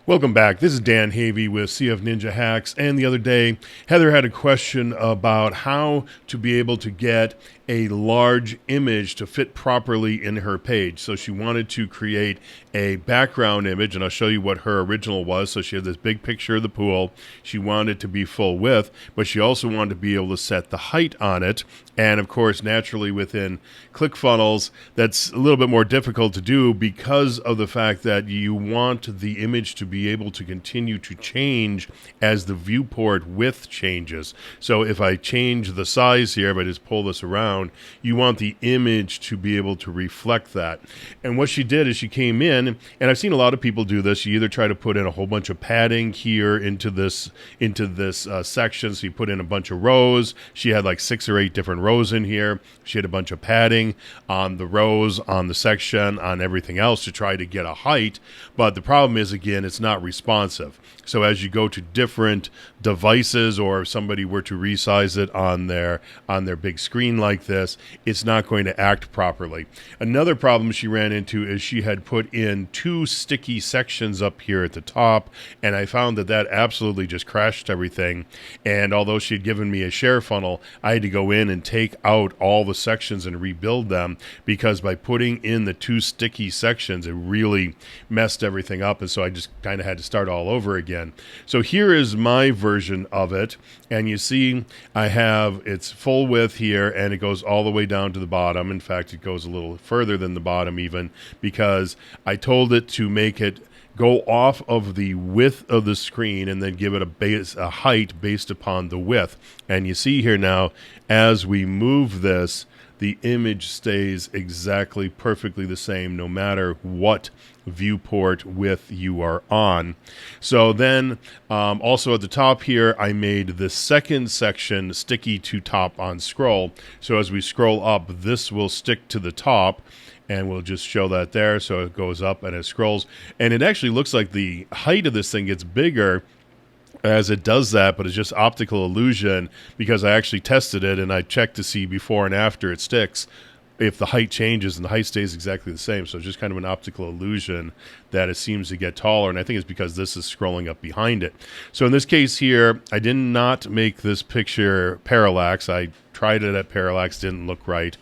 Welcome back. This is Dan Havey with CF Ninja Hacks. And the other day, Heather had a question about how to be able to get a large image to fit properly in her page. So she wanted to create a background image, and I'll show you what her original was. So she had this big picture of the pool. She wanted it to be full width, but she also wanted to be able to set the height on it. And of course, naturally within ClickFunnels, that's a little bit more difficult to do because of the fact that you want the image to be able to continue to change as the viewport width changes. So if I change the size here, if I just pull this around, you want the image to be able to reflect that. And what she did is she came in, and I've seen a lot of people do this. You either try to put in a whole bunch of padding here into this section. So you put in a bunch of rows. She had like 6 or 8 different rows in here. She had a bunch of padding on the rows, on the section, on everything else to try to get a height. But the problem is, again, it's not responsive. So as you go to different devices, or if somebody were to resize it on their big screen like this, it's not going to act properly. Another problem she ran into is she had put in 2 sticky sections up here at the top, and I found that absolutely just crashed everything. And although she had given me a share funnel, I had to go in and take out all the sections and rebuild them, because by putting in the 2 sticky sections, it really messed everything up. And so I just kind of had to start all over again. So here is my version of it, and you see I have its full width here, and it goes all the way down to the bottom. In fact, it goes a little further than the bottom even, because I told it to make it go off of the width of the screen and then give it a height based upon the width. And you see here now, as we move this, the image stays exactly perfectly the same no matter what viewport width you are on. So then also at the top here, I made the second section sticky to top on scroll. So as we scroll up, this will stick to the top, and we'll just show that there. So it goes up and it scrolls, and it actually looks like the height of this thing gets bigger as it does that, but it's just optical illusion, because I actually tested it and I checked to see before and after it sticks if the height changes, and the height stays exactly the same. So it's just kind of an optical illusion that it seems to get taller, and I think it's because this is scrolling up behind it. So in this case here, I did not make this picture parallax. I tried it at parallax, didn't look right.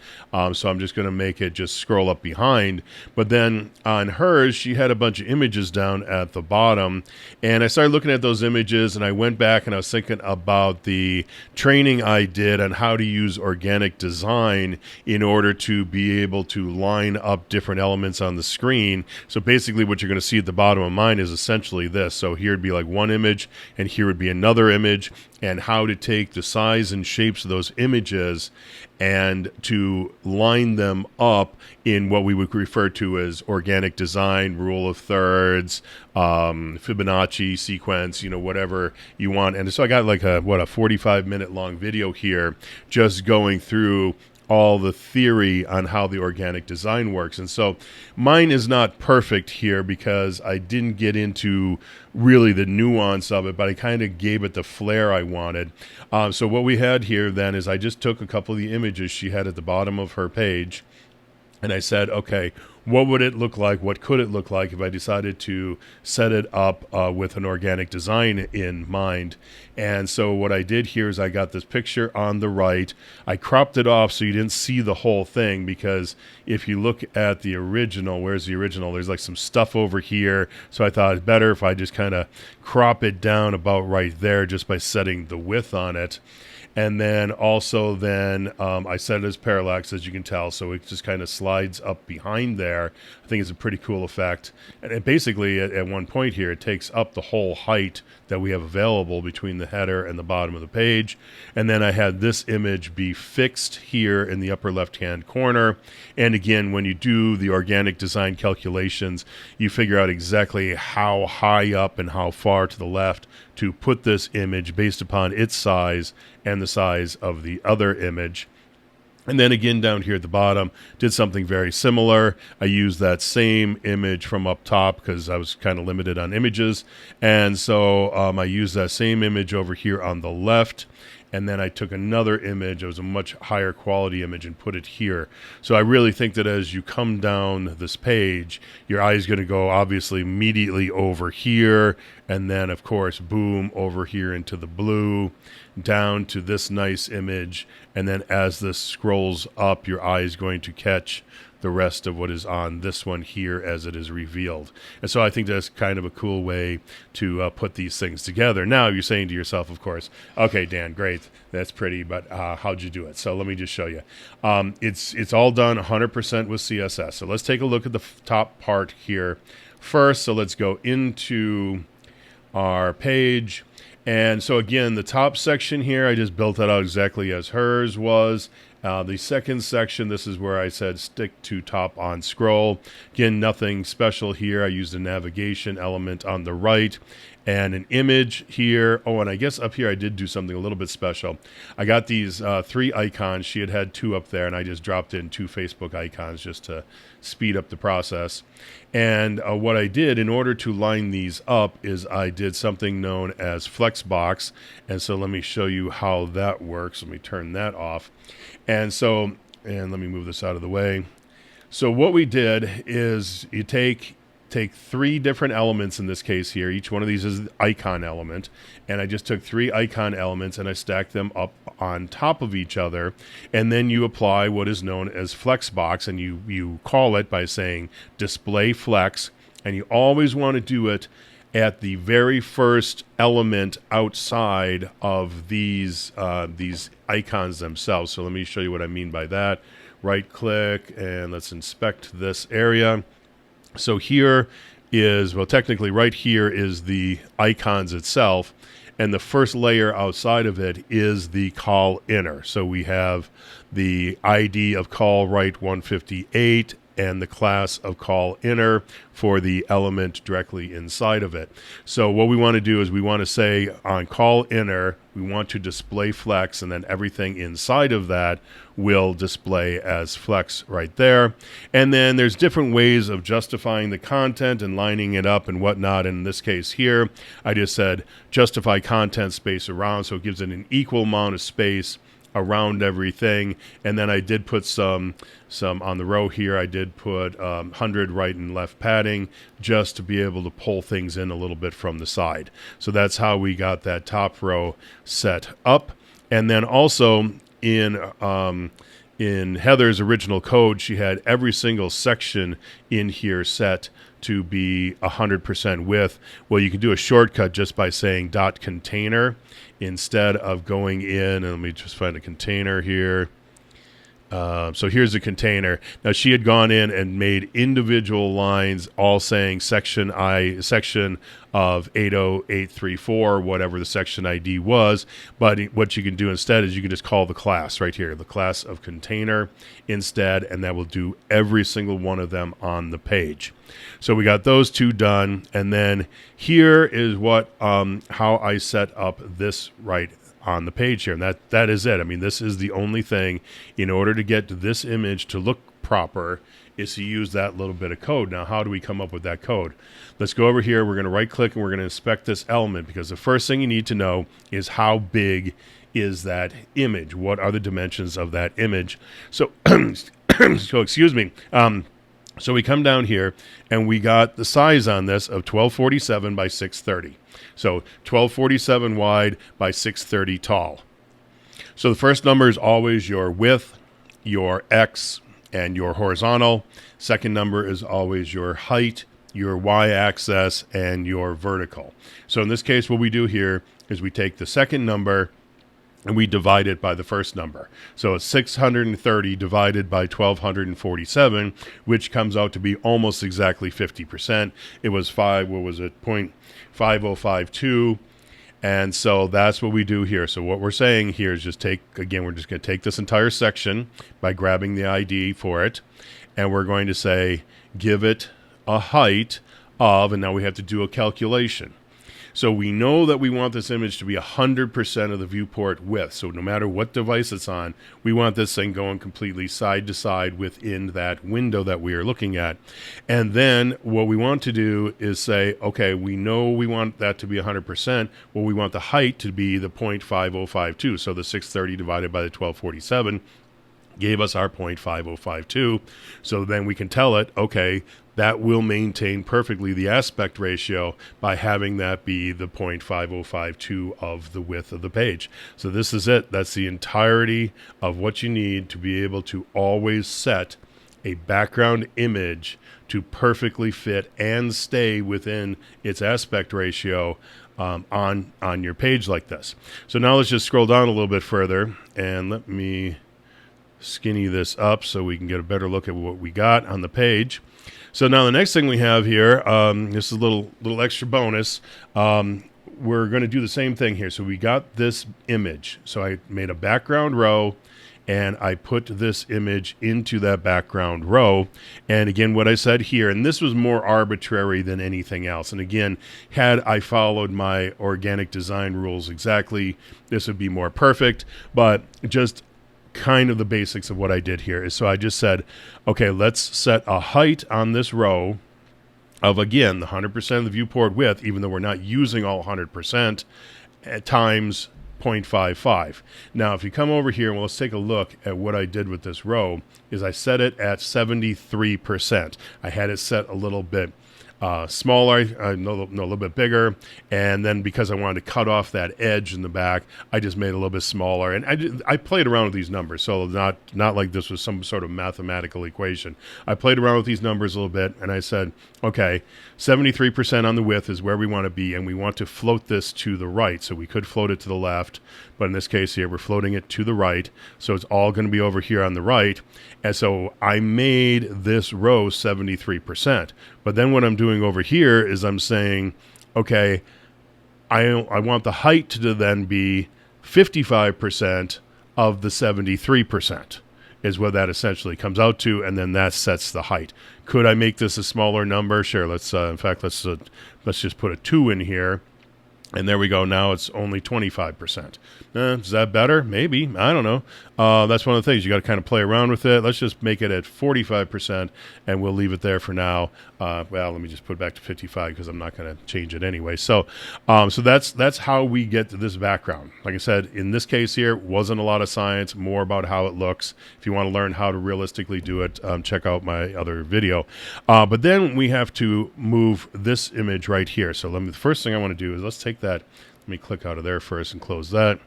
So I'm just going to make it just scroll up behind. But then on hers, she had a bunch of images down at the bottom, and I started looking at those images, and I went back and I was thinking about the training I did on how to use organic design in order to be able to line up different elements on the screen. So basically what you're going to see at the bottom of mine is essentially this. So here would be like one image, and here would be another image, and how to take the size and shapes of those images and to line them up in what we would refer to as organic design, rule of thirds, Fibonacci sequence, whatever you want. And so I got like a 45-minute long video here just going through all the theory on how the organic design works. And so mine is not perfect here because I didn't get into really the nuance of it, but I kind of gave it the flair I wanted. So what we had here then is I just took a couple of the images she had at the bottom of her page, and I said, okay, what would it look like? What could it look like if I decided to set it up with an organic design in mind? And so what I did here is I got this picture on the right. I cropped it off so you didn't see the whole thing, because if you look at the original, where's the original? There's like some stuff over here. So I thought it's better if I just kind of crop it down about right there just by setting the width on it. And then also I set it as parallax, as you can tell, so it just kind of slides up behind there. I think it's a pretty cool effect. And it basically, at one point here, it takes up the whole height that we have available between the header and the bottom of the page. And then I had this image be fixed here in the upper left-hand corner. And again, when you do the organic design calculations, you figure out exactly how high up and how far to the left to put this image based upon its size and the size of the other image. And then again down here at the bottom, did something very similar. I used that same image from up top because I was kind of limited on images. And so I used that same image over here on the left. and then I took another image. It was a much higher quality image and put it here. So I really think that as you come down this page, your eye is going to go obviously immediately over here, and then of course, boom, over here into the blue, down to this nice image, and then as this scrolls up, your eye is going to catch the rest of what is on this one here as it is revealed. And so I think that's kind of a cool way to put these things together. Now you're saying to yourself, of course, okay, Dan, great, that's pretty, but how'd you do it? So let me just show you. It's all done 100% with CSS. So let's take a look at the top part here first. So let's go into our page. And so again, the top section here, I just built that out exactly as hers was. The second section, this is where I said stick to top on scroll. Again, nothing special here. I used a navigation element on the right and an image here. Oh, and I guess up here I did do something a little bit special. I got these 3 icons. She had 2 up there, and I just dropped in 2 Facebook icons just to speed up the process. And what I did in order to line these up is I did something known as Flexbox. And so let me show you how that works. Let me turn that off. And so, and let me move this out of the way. So what we did is you take 3 different elements in this case here. Each one of these is an icon element. And I just took 3 icon elements and I stacked them up on top of each other. And then you apply what is known as Flexbox, and you call it by saying display flex. And you always want to do it at the very first element outside of these icons themselves. So let me show you what I mean by that. Right click and let's inspect this area. So here is, well, technically right here is the icons itself, and the first layer outside of it is the call inner. So we have the ID of call right 158 and the class of call inner for the element directly inside of it. So what we want to do is we want to say on call inner, we want to display flex, and then everything inside of that will display as flex right there. And then there's different ways of justifying the content and lining it up and whatnot. In this case here, I just said justify content space around, so it gives it an equal amount of space around everything. And then I did put some on the row here. I did put 100 right and left padding just to be able to pull things in a little bit from the side. So that's how we got that top row set up. And then also in Heather's original code, she had every single section in here set to be 100% width. Well, you can do a shortcut just by saying .container instead of going in, and let me just find a container here. So here's the container. Now she had gone in and made individual lines all saying section of 80834, whatever the section ID was. But what you can do instead is you can just call the class right here, the class of container instead, and that will do every single one of them on the page. So we got those 2 done, and then here is what how I set up this right on the page here, and that is it. I mean, this is the only thing in order to get this image to look proper is to use that little bit of code. Now, how do we come up with that code? Let's go over here. We're going to right click and we're going to inspect this element, because the first thing you need to know is how big is that image? What are the dimensions of that image? So, so excuse me. So we come down here and we got the size on this of 1247 by 630. So 1247 wide by 630 tall. So the first number is always your width, your X, and your horizontal. Second number is always your height, your y-axis, and your vertical. So in this case, what we do here is we take the second number and we divide it by the first number. So it's 630 divided by 1247, which comes out to be almost exactly 50%. It was 0.5052. And so that's what we do here. So what we're saying here is just take, again, we're just going to take this entire section by grabbing the ID for it. And we're going to say, give it a height of, and now we have to do a calculation. So we know that we want this image to be 100% of the viewport width. So no matter what device it's on, we want this thing going completely side to side within that window that we are looking at. And then what we want to do is say, okay, we know we want that to be 100%. Well, we want the height to be the 0.5052. So the 630 divided by the 1247 gave us our 0.5052. So then we can tell it, okay, that will maintain perfectly the aspect ratio by having that be the 0.5052 of the width of the page. So this is it. That's the entirety of what you need to be able to always set a background image to perfectly fit and stay within its aspect ratio on your page like this. So now let's just scroll down a little bit further, and let me skinny this up so we can get a better look at what we got on the page. So now the next thing we have here, this is a little extra bonus. We're going to do the same thing here. So we got this image. So I made a background row, and I put this image into that background row. And again, what I said here, and this was more arbitrary than anything else. And again, had I followed my organic design rules exactly, this would be more perfect. But just kind of the basics of what I did here is, so I just said, okay, let's set a height on this row of, again, the 100% of the viewport width, even though we're not using all 100%, at times 0.55. Now, if you come over here, and let's take a look at what I did with this row, is I set it at 73%. I had it set a little bit smaller, a little bit bigger, and then because I wanted to cut off that edge in the back, I just made it a little bit smaller. And I played around with these numbers, so not like this was some sort of mathematical equation. I played around with these numbers a little bit, and I said, okay, 73% on the width is where we want to be, and we want to float this to the right. So we could float it to the left, but in this case here, we're floating it to the right. So it's all going to be over here on the right. And so I made this row 73%. But then what I'm doing over here is I'm saying, okay, I want the height to then be 55% of the 73%. Is what that essentially comes out to, and then that sets the height. Could I make this a smaller number? Sure. Let's in fact, let's just put a 2 in here, and there we go. Now it's only 25%. Is that better? Maybe. I don't know. That's one of the things. You got to kind of play around with it. Let's just make it at 45%, and we'll leave it there for now. Well, let me just put it back to 55 because I'm not going to change it anyway. So that's how we get to this background. Like I said, in this case here, wasn't a lot of science, more about how it looks. If you want to learn how to realistically do it, check out my other video. But then we have to move this image right here. So the first thing I want to do is let's take that. Let me click out of there first and close that.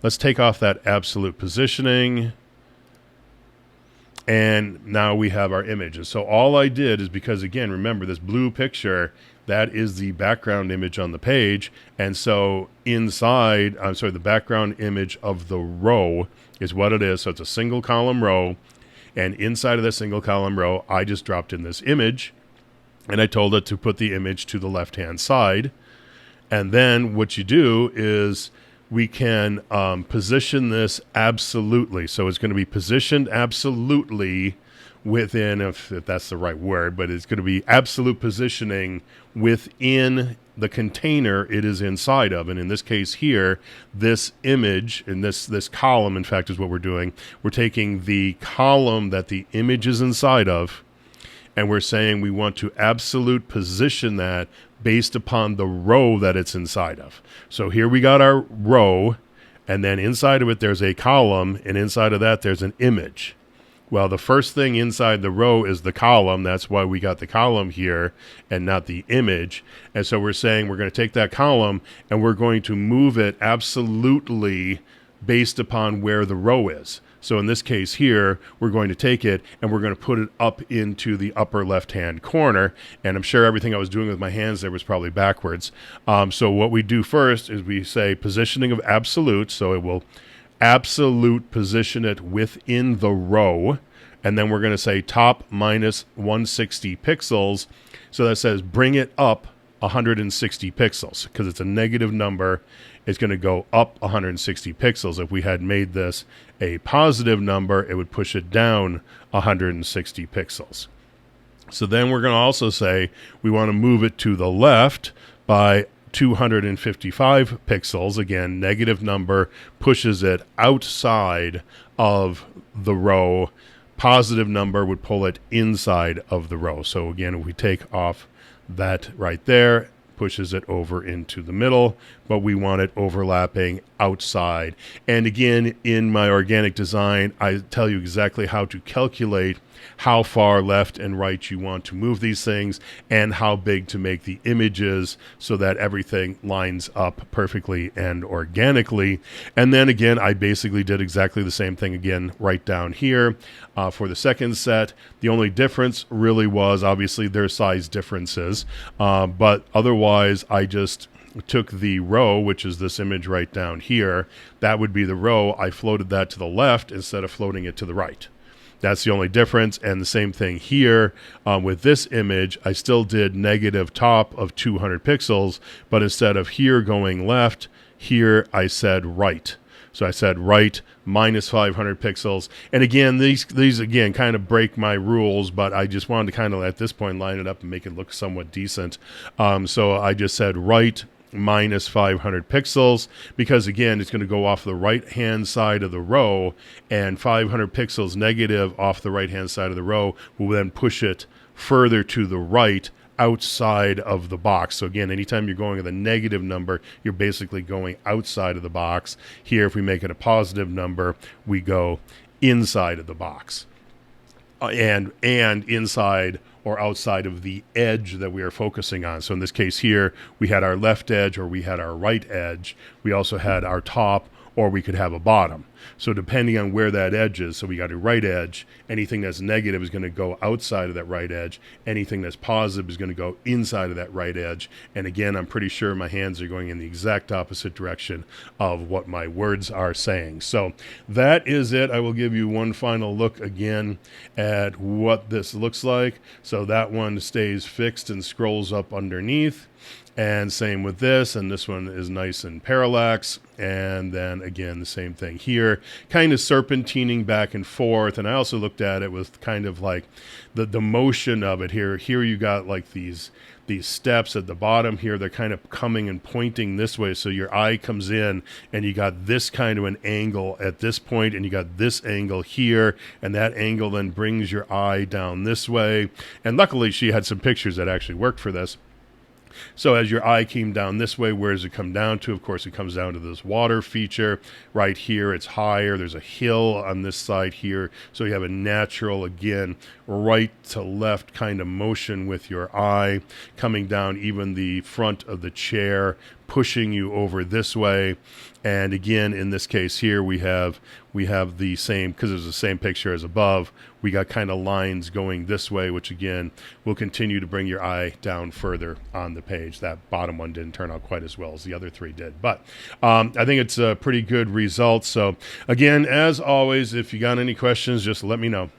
Let's take off that absolute positioning. And now we have our image. And so all I did is, because again, remember this blue picture, that is the background image on the page. And so inside, the background image of the row is what it is. So it's a single column row. And inside of the single column row, I just dropped in this image, and I told it to put the image to the left-hand side. And then what you do is we can position this absolutely. So it's going to be positioned absolutely within, if that's the right word, but it's going to be absolute positioning within the container it is inside of. And in this case here, this image, and this column, in fact, is what we're doing. We're taking the column that the image is inside of, and we're saying we want to absolute position that based upon the row that it's inside of. So here we got our row, and then inside of it there's a column, and inside of that there's an image. Well, the first thing inside the row is the column. That's why we got the column here and not the image. And so we're saying we're going to take that column and we're going to move it absolutely based upon where the row is. So in this case here, we're going to take it and we're going to put it up into the upper left-hand corner. And I'm sure everything I was doing with my hands there was probably backwards. So what we do first is we say positioning of absolute. So it will absolute position it within the row. And then we're going to say top minus 160 pixels. So that says bring it up 160 pixels, because it's a negative number. It's going to go up 160 pixels. If we had made this a positive number, it would push it down 160 pixels. So then we're going to also say we want to move it to the left by 255 pixels. Again, negative number pushes it outside of the row. Positive number would pull it inside of the row. So again, if we take off that right there, pushes it over into the middle, but we want it overlapping outside. And again, in my organic design, I tell you exactly how to calculate how far left and right you want to move these things and how big to make the images so that everything lines up perfectly and organically. And then again, I basically did exactly the same thing again right down here for the second set. The only difference really was obviously their size differences, but otherwise I just took the row, which is this image right down here. That would be the row. I floated that to the left instead of floating it to the right. That's the only difference. And the same thing here with this image. I still did negative top of 200 pixels, but instead of here going left, here I said right. So I said right minus 500 pixels. And again, these again kind of break my rules, but I just wanted to kind of at this point line it up and make it look somewhat decent. So I just said right minus 500 pixels, because again, it's going to go off the right hand side of the row, and 500 pixels negative off the right hand side of the row will then push it further to the right outside of the box. So again, anytime you're going with a negative number, you're basically going outside of the box. Here, if we make it a positive number, we go inside of the box. And inside or outside of the edge that we are focusing on. So in this case here, we had our left edge or we had our right edge. We also had our top, or we could have a bottom. So depending on where that edge is, so we got a right edge, anything that's negative is going to go outside of that right edge. Anything that's positive is going to go inside of that right edge. And again, I'm pretty sure my hands are going in the exact opposite direction of what my words are saying. So that is it. I will give you one final look again at what this looks like. So that one stays fixed and scrolls up underneath. And same with this, and this one is nice and parallax. And then again, the same thing here, kind of serpentining back and forth. And I also looked at it with kind of like the motion of it here. Here you got like these steps at the bottom here. They're kind of coming and pointing this way. So your eye comes in and you got this kind of an angle at this point, and you got this angle here, and that angle then brings your eye down this way. And luckily she had some pictures that actually worked for this. So as your eye came down this way, where does it come down to? Of course, it comes down to this water feature right here. It's higher. There's a hill on this side here. So you have a natural, again, right to left kind of motion with your eye coming down even the front of the chair, pushing you over this way. And again, in this case here, we have the same, because it's the same picture as above, we got kind of lines going this way, which again will continue to bring your eye down further on the page. That bottom one didn't turn out quite as well as the other three did, but I think it's a pretty good result. So again, as always, if you got any questions, just let me know.